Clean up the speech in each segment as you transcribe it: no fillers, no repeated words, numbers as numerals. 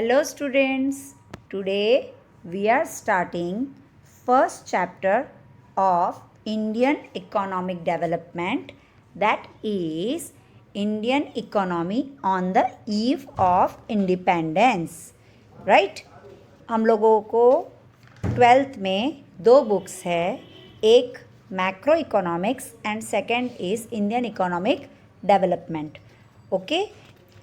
Hello students, today we are starting first chapter of Indian economic development, that is Indian economy on the eve of independence, right? हम लोगों को 12th में 2 books है, एक macro economics and second is Indian economic development. Okay,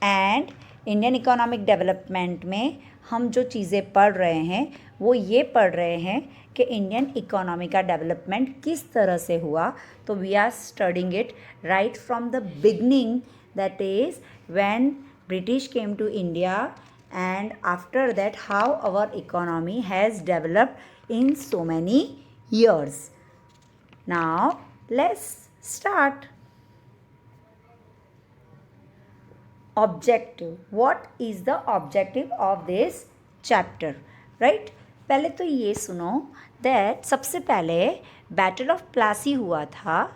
and Indian economic development में हम जो चीज़ें पढ़ रहे हैं वो ये पढ़ रहे हैं कि इंडियन इकोनॉमी का डेवलपमेंट किस तरह से हुआ. तो we are studying it right from the beginning, that is when British came to India, and after that how our economy has developed in so many years. Now let's start. Objective. What is the objective of this chapter? Right? पहले तो ये सुनो that सबसे पहले battle of Plassey हुआ था,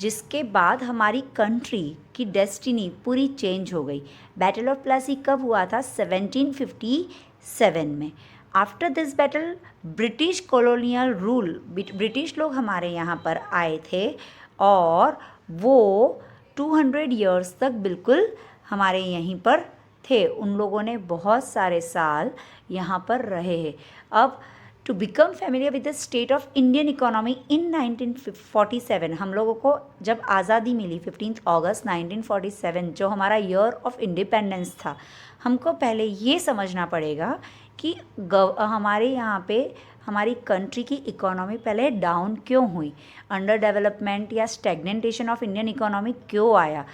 जिसके बाद हमारी कंट्री की डेस्टिनी पूरी चेंज हो गई. बैटल ऑफ प्लासी कब हुआ था? 1757 में. After this battle British colonial rule, British लोग हमारे यहाँ पर आए थे और वो 200 ईयर्स तक बिल्कुल हमारे यहीं पर थे. उन लोगों ने बहुत सारे साल यहाँ पर रहे हैं. अब to become familiar with the state of Indian economy in 1947, हम लोगों को जब आज़ादी मिली 15 अगस्त 1947, जो हमारा ईयर ऑफ इंडिपेंडेंस था, हमको पहले ये समझना पड़ेगा कि हमारे यहाँ पे हमारी कंट्री की इकोनॉमी पहले डाउन क्यों हुई, अंडर डेवलपमेंट या स्टेगनेंटेशन ऑफ इंडियन इकोनॉमी क्यों आया,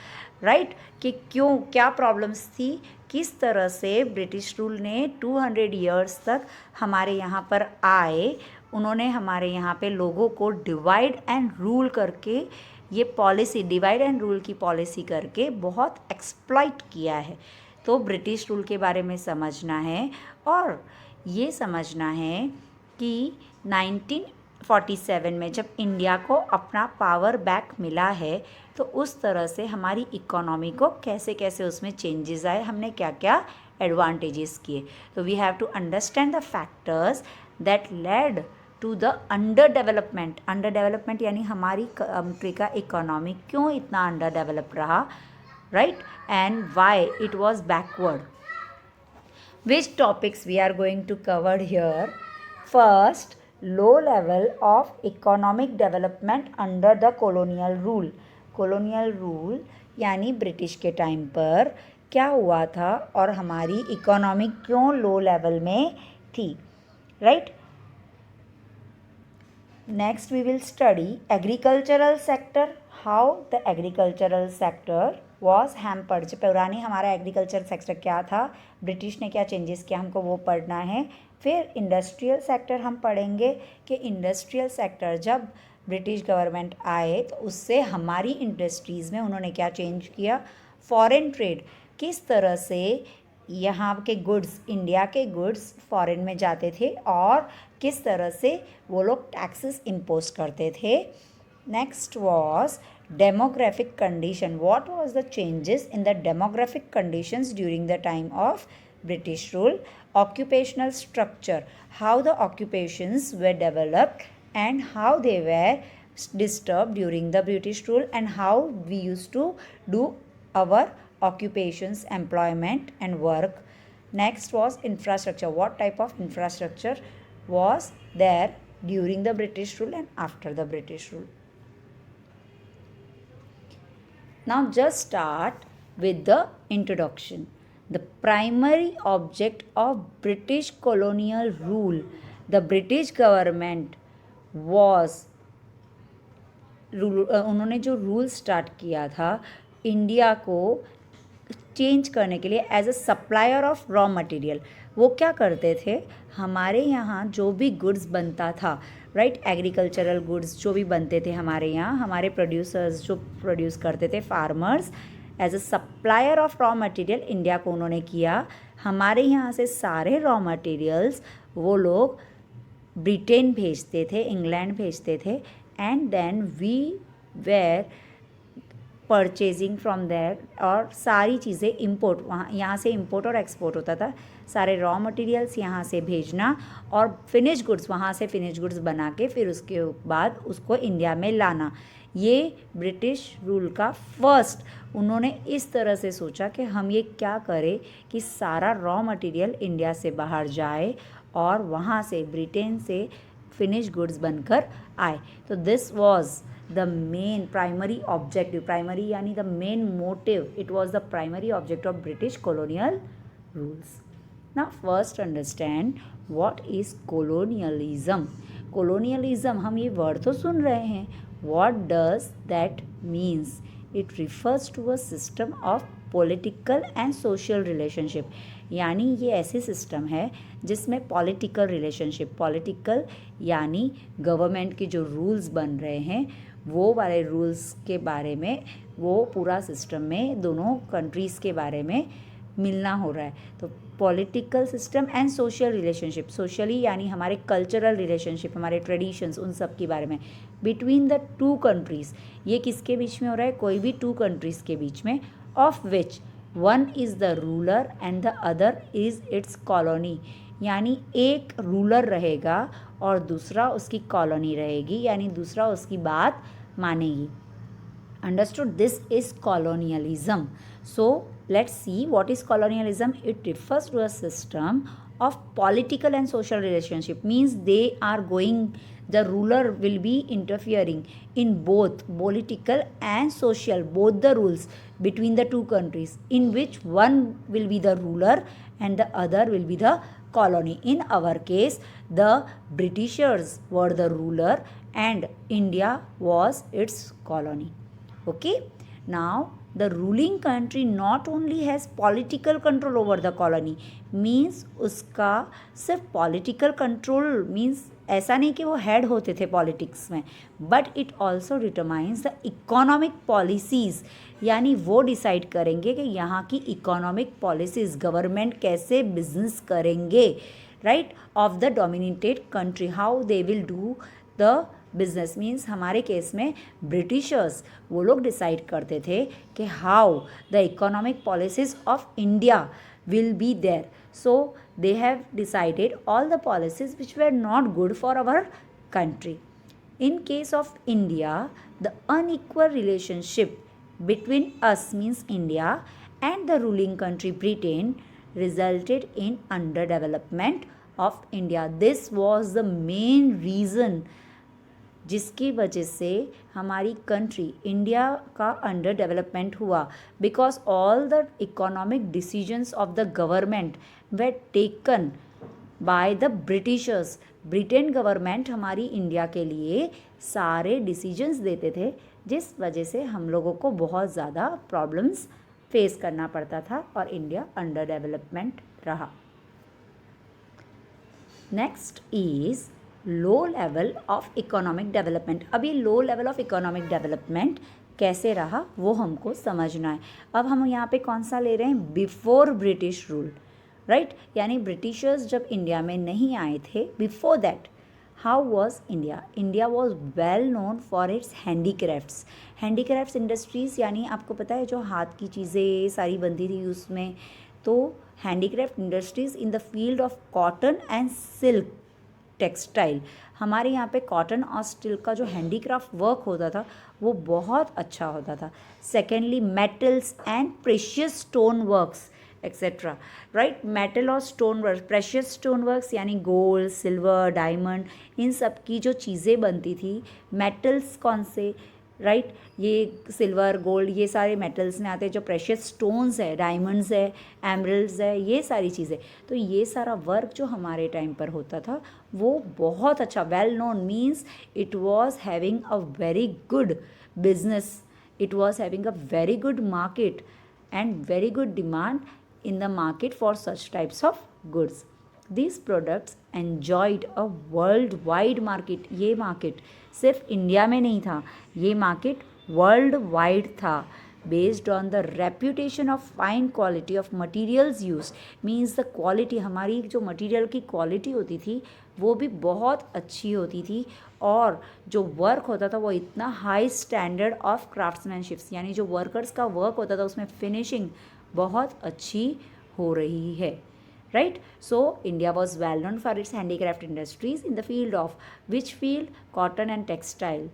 राइट? कि क्यों, क्या प्रॉब्लम्स थी, किस तरह से ब्रिटिश रूल ने 200 ईयर्स तक हमारे यहाँ पर आए. उन्होंने हमारे यहाँ पे लोगों को डिवाइड एंड रूल करके, ये पॉलिसी डिवाइड एंड रूल की पॉलिसी करके बहुत एक्सप्लॉइट किया है. तो ब्रिटिश रूल के बारे में समझना है और ये समझना है कि 1947 में जब इंडिया को अपना पावर बैक मिला है तो उस तरह से हमारी इकोनॉमी को कैसे कैसे उसमें चेंजेस आए, हमने क्या क्या एडवांटेजेस किए. तो we have to understand the factors that led to the under development. Under development यानी हमारी कंट्री का इकोनॉमी क्यों इतना अंडर डेवलप रहा, right, and why it was backward. Which topics we are going to cover here? First, low level of economic development under the colonial rule. colonial rule यानी British के time पर क्या हुआ था और हमारी इकोनॉमी क्यों लो लेवल में थी, right? Next we will study agricultural sector, how the agricultural sector was hampered. जो पुरानी हमारा एग्रीकल्चर सेक्टर क्या था, ब्रिटिश ने क्या चेंजेस किया, हमको वो पढ़ना है. फिर इंडस्ट्रियल सेक्टर हम पढ़ेंगे कि इंडस्ट्रियल सेक्टर जब ब्रिटिश गवर्नमेंट आए तो उससे हमारी इंडस्ट्रीज़ में उन्होंने क्या चेंज किया. फॉरेन ट्रेड, किस तरह से यहाँ के गुड्स, इंडिया के गुड्स फॉरेन में जाते थे और किस तरह से वो लोग टैक्सेस इम्पोज करते थे. Next was demographic condition. What was the changes in the demographic conditions during the time of British rule? Occupational structure, how the occupations were developed and how they were disturbed during the British rule and how we used to do our occupations, employment and work. Next was infrastructure. What type of infrastructure was there during the British rule and after the British rule? Now just start with the introduction. The primary object of British colonial rule, the British government was उन्होंने जो rule start किया था India को change करने के लिए as a supplier of raw material. वो क्या करते थे, हमारे यहाँ जो भी गुड्स बनता था, राइट, एग्रीकल्चरल गुड्स जो भी बनते थे हमारे यहाँ, हमारे प्रोड्यूसर्स जो प्रोड्यूस करते थे, farmers, as a supplier of raw material India को उन्होंने किया. हमारे यहाँ से सारे रॉ मटेरियल्स वो लोग ब्रिटेन भेजते थे, इंग्लैंड भेजते थे, and then we were purchasing from there, और सारी चीज़ें इंपोर्ट, वहाँ यहाँ से इंपोर्ट और एक्सपोर्ट होता था, सारे रॉ मटेरियल्स यहाँ से भेजना और फिनिश गुड्स वहाँ से फिनिश गुड्स बना के फिर उसके बाद उसको इंडिया में लाना। ये ब्रिटिश रूल का फर्स्ट, उन्होंने इस तरह से सोचा कि हम ये क्या करें कि सारा रॉ मटेरियल इंडिया से बाहर जाए और वहाँ से ब्रिटेन से फिनिश गुड्स बनकर आए। तो this was the main primary objective, primary यानी the main motive, it was the primary object of British colonial rules. Now first understand what is colonialism. Colonialism, हम ये वर्ड तो सुन रहे हैं, what does that means? It refers to a system of political and social relationship. यानी ये ऐसे system है जिसमें पॉलिटिकल रिलेशनशिप, पॉलिटिकल यानी गवर्नमेंट के जो रूल्स बन रहे हैं वो वाले रूल्स के बारे में, वो पूरा सिस्टम में दोनों कंट्रीज़ के बारे में मिलना हो रहा है। तो political system and social relationship, socially यानी हमारे कल्चरल रिलेशनशिप, हमारे ट्रेडिशंस, उन सब के बारे में बिटवीन द टू कंट्रीज़। ये किसके बीच में हो रहा है? कोई भी टू कंट्रीज़ के बीच में, of which one is the ruler and the other is it's colony. यानी एक रूलर रहेगा और दूसरा उसकी कॉलोनी रहेगी, यानी दूसरा उसकी बात मानेगी। Understood? This is colonialism. So let's see what is colonialism. It refers to a system of political and social relationship. Means they are going, the ruler will be interfering in both political and social, both the rules between the two countries, in which one will be the ruler and the other will be the colony. In our case, the Britishers were the ruler and India was its colony. Okay, now the ruling country not only has political control over the colony, means उसका सिर्फ political control means ऐसा नहीं कि वो head होते थे politics में, but it also determines the economic policies, यानी वो डिसाइड करेंगे कि यहाँ की इकोनॉमिक पॉलिसीज़, गवर्नमेंट कैसे बिजनेस करेंगे, right, of the dominated country, how they will do the business. Means हमारे केस में ब्रिटिशर्स वो लोग डिसाइड करते थे कि how the economic policies of India will be there. So they have decided all the policies which were not good for our country. In case of India, the unequal relationship between us, means India, and the ruling country Britain resulted in underdevelopment of India. This was the main reason जिसकी वजह से हमारी country India का under development हुआ, because all the economic decisions of the government way taken by the Britishers. Britain government हमारी India के लिए सारे डिसीजंस देते थे, जिस वजह से हम लोगों को बहुत ज़्यादा प्रॉब्लम्स फेस करना पड़ता था और इंडिया अंडर डेवलपमेंट रहा। Next is low level of economic development. अब ये लो लेवल ऑफ इकोनॉमिक डेवलपमेंट कैसे रहा वो हमको समझना है। अब हम यहाँ पे कौन सा ले रहे हैं? बिफोर ब्रिटिश रूल, राइट, यानी ब्रिटिशर्स जब इंडिया में नहीं आए थे, before that how was India? India was well known for its handicrafts. Handicrafts industries यानी आपको पता है जो हाथ की चीज़ें सारी बनती थी उसमें, तो handicraft industries in the field of cotton and silk textile. हमारे यहाँ पे कॉटन और स्टिल का जो हैंडीक्राफ्ट वर्क होता था वो बहुत अच्छा होता था। Secondly metals and precious stone works etcetera, right, metal और stone work, precious stone works यानी गोल्ड, सिल्वर, डायमंड, इन सब की जो चीज़ें बनती थी। मेटल्स कौन से? राइट, ये सिल्वर, गोल्ड, ये सारे मेटल्स में आते हैं। जो प्रेशियस स्टोन्स है, डायमंड्स है, एमरल्ड्स है, ये सारी चीज़ें, तो ये सारा वर्क जो हमारे टाइम पर होता था वो बहुत अच्छा, well known, means it was having a very good business, it was having a very good market and very good demand in the market for such types of goods. These products enjoyed a worldwide market. ये market सिर्फ India में नहीं था, ये market world wide था। Based on the reputation of fine quality of materials use, means the quality, हमारी जो material की क्वालिटी होती थी वो भी बहुत अच्छी होती थी, और जो वर्क होता था वो इतना हाई स्टैंडर्ड ऑफ क्राफ्ट्समैनशिप्स, यानी जो वर्कर्स का वर्क होता था उसमें फिनिशिंग बहुत अच्छी हो रही है, right? So India was well known for its handicraft industries in the field of which field? Cotton and textile,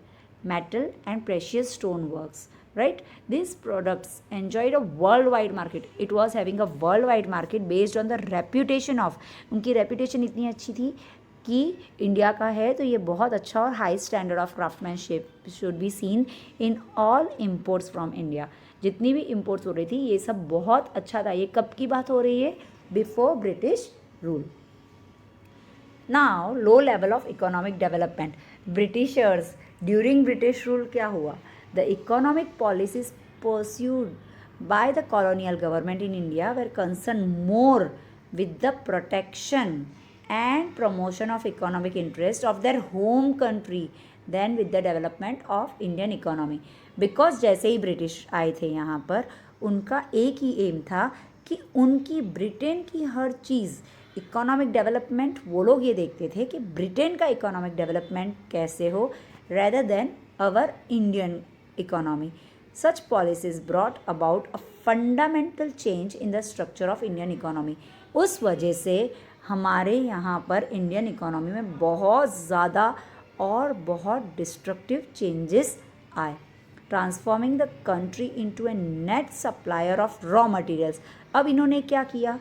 metal and precious stone works, right? These products enjoyed a worldwide market. It was having a worldwide market based on the reputation of, उनकी reputation इतनी अच्छी थी कि India का है तो ये बहुत अच्छा और high standard of craftsmanship should be seen in all imports from India. जितनी भी इम्पोर्ट्स हो रही थी ये सब बहुत अच्छा था। ये कब की बात हो रही है? Before British rule. Now low level of economic development. Britishers during British rule क्या हुआ? The economic policies pursued by the colonial government in India were concerned more with the protection and promotion of economic interest of their home country than with the development of Indian economy. Because जैसे ही British आए थे यहाँ पर, उनका एक ही M था कि उनकी ब्रिटेन की हर चीज़ इकोनॉमिक डेवलपमेंट, वो लोग ये देखते थे कि ब्रिटेन का इकोनॉमिक डेवलपमेंट कैसे हो, rather than our Indian economy. Such policies brought about a fundamental change in the structure of Indian economy. उस वजह से हमारे यहाँ पर इंडियन इकोनॉमी में बहुत ज़्यादा और बहुत डिस्ट्रक्टिव चेंजेस आए, transforming the country into A net supplier of raw materials. अब इन्होंने क्या किया?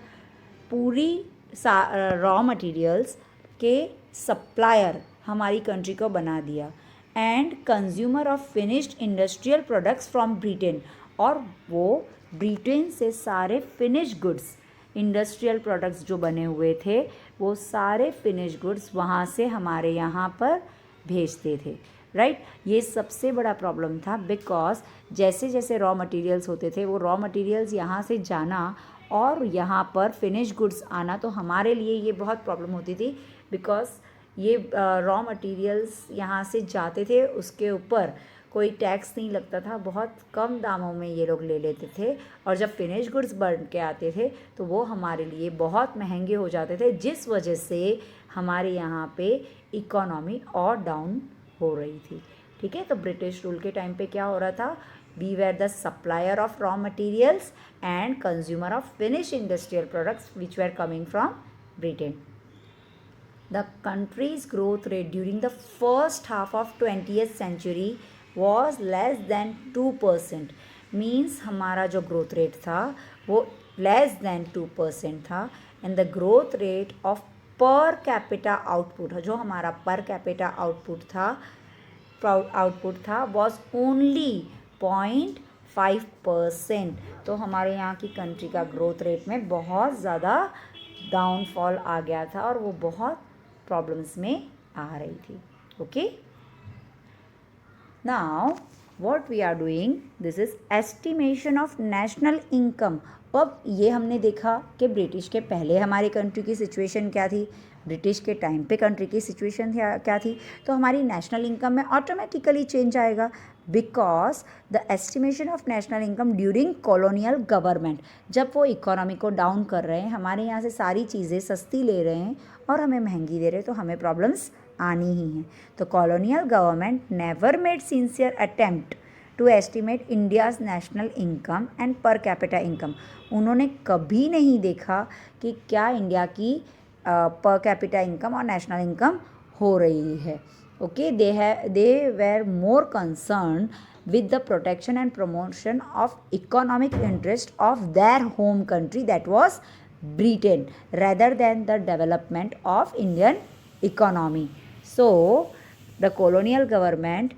पूरी रॉ मटेरियल्स के सप्लायर हमारी कंट्री को बना दिया, and consumer of finished industrial products from Britain. और वो ब्रिटेन से सारे फिनिश गुड्स, इंडस्ट्रियल प्रोडक्ट्स जो बने हुए थे, वो सारे फिनिश गुड्स वहाँ से हमारे यहाँ पर भेजते थे, राइट? ये सबसे बड़ा प्रॉब्लम था, बिकॉज जैसे जैसे रॉ मटेरियल्स होते थे, वो रॉ मटेरियल्स यहाँ से जाना और यहाँ पर फिनिश गुड्स आना, तो हमारे लिए ये बहुत प्रॉब्लम होती थी, बिकॉज ये रॉ मटेरियल्स यहाँ से जाते थे, उसके ऊपर कोई टैक्स नहीं लगता था, बहुत कम दामों में ये लोग ले लेते थे, और जब फिनिश गुड्स बन के आते थे तो वो हमारे लिए बहुत महंगे हो जाते थे, जिस वजह से हमारे यहाँ पे इकोनॉमी और डाउन हो रही थी। ठीक है, तो ब्रिटिश रूल के टाइम पे क्या हो रहा था? We were the supplier of raw materials and consumer of finish industrial products which were coming from Britain. The country's growth rate during the first half of 20th century was less than 2%. Means हमारा जो growth rate था वो less than 2% था, and the growth rate of per capita output, जो हमारा per capita output था was only 0.5%. तो हमारे यहाँ की कंट्री का ग्रोथ रेट में बहुत ज़्यादा डाउनफॉल आ गया था, और वो बहुत प्रॉब्लम्स में आ रही थी। Okay, now what we are doing, this is estimation of national income. अब ये हमने देखा कि ब्रिटिश के पहले हमारी कंट्री की सिचुएशन क्या थी, ब्रिटिश के टाइम पे कंट्री की सिचुएशन क्या थी, तो हमारी नेशनल इनकम में ऑटोमेटिकली चेंज आएगा, because the estimation of national income during colonial government, जब वो इकोनॉमी को डाउन कर रहे हैं, हमारे यहाँ से सारी चीज़ें सस्ती ले रहे हैं और हमें महंगी दे रहे हैं, तो हमें प्रॉब्लम्स आनी ही हैं। तो colonial government never made sincere attempt to estimate India's national income and per capita income. उन्होंने कभी नहीं देखा कि क्या इंडिया की पर कैपिटा इनकम और नेशनल इनकम हो रही है। Okay, they were more concern with the protection and promotion of economic interest of their home country, that was Britain, rather than the development of Indian economy. So the colonial government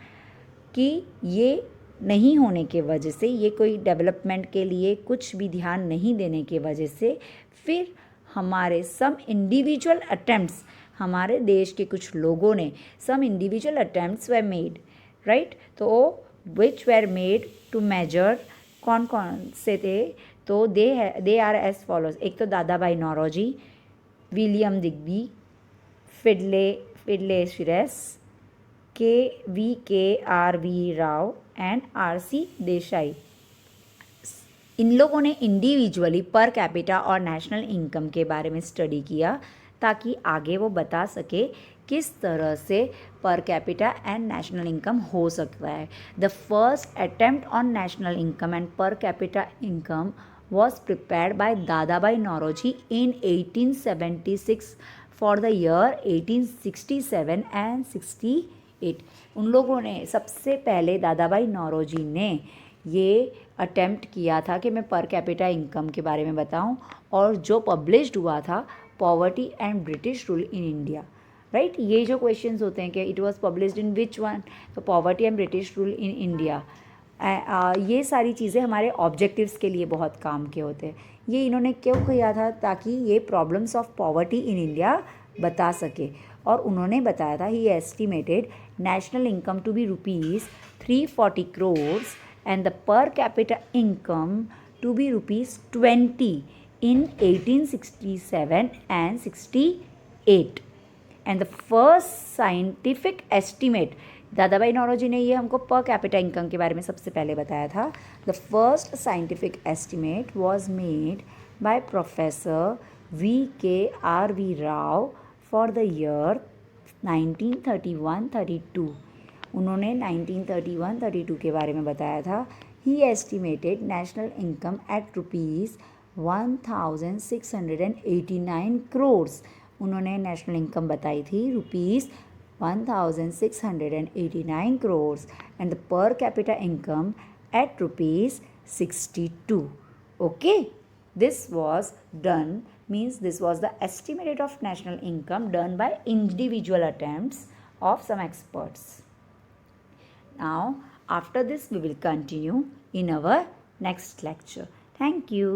की ये नहीं होने के वजह से, ये कोई development के लिए कुछ भी ध्यान नहीं देने के वजह से, फिर हमारे सम इंडिविजुअल अटेम्प्ट्स, हमारे देश के कुछ लोगों ने some individual attempts were made, right? तो which were made to measure, कौन कौन से थे? तो दे आर एज फॉलोज। एक तो Dadabhai Naoroji, William Digby, Findlay Shirras, K R V Rao and RC Desai. इन लोगों ने इंडिविजुअली पर कैपिटा और नेशनल इनकम के बारे में स्टडी किया, ताकि आगे वो बता सके किस तरह से per capita and national income हो सकता है. The first attempt on national income and per capita income was prepared by Dadabhai Naoroji in 1876 for the year 1867 and 68. उन लोगों ने सबसे पहले दादाभाई नौरोजी ने ये अटेम्प्ट किया था कि मैं पर कैपिटा इनकम के बारे में बताऊं, और जो पब्लिश्ड हुआ था poverty and British rule in India. Right, ये जो क्वेश्चंस होते हैं कि it was published in which one, तो poverty and British rule in India, ये सारी चीज़ें हमारे ऑब्जेक्टिव्स के लिए बहुत काम के होते हैं. ये इन्होंने क्यों किया था? ताकि ये problems of poverty in India बता सके. और उन्होंने बताया था he estimated national income to be ₹340 crores and the per capita income to be ₹20 in 1867 and 68. And the first scientific estimate, Dadabhai Naoroji ने ये हमको पर कैपिटा इनकम के बारे में सबसे पहले बताया था. The first scientific estimate was made by professor VKRV Rao for the year 1931-32. उन्होंने 1931-32 के बारे में बताया था. He estimated national income at ₹1689 crores. उन्होंने नेशनल इनकम बताई थी ₹1689 crores and the per capita income at ₹62. Okay, this was done, means this was the estimate of national income done by individual attempts of some experts. Now after this we will continue in our next lecture. Thank you.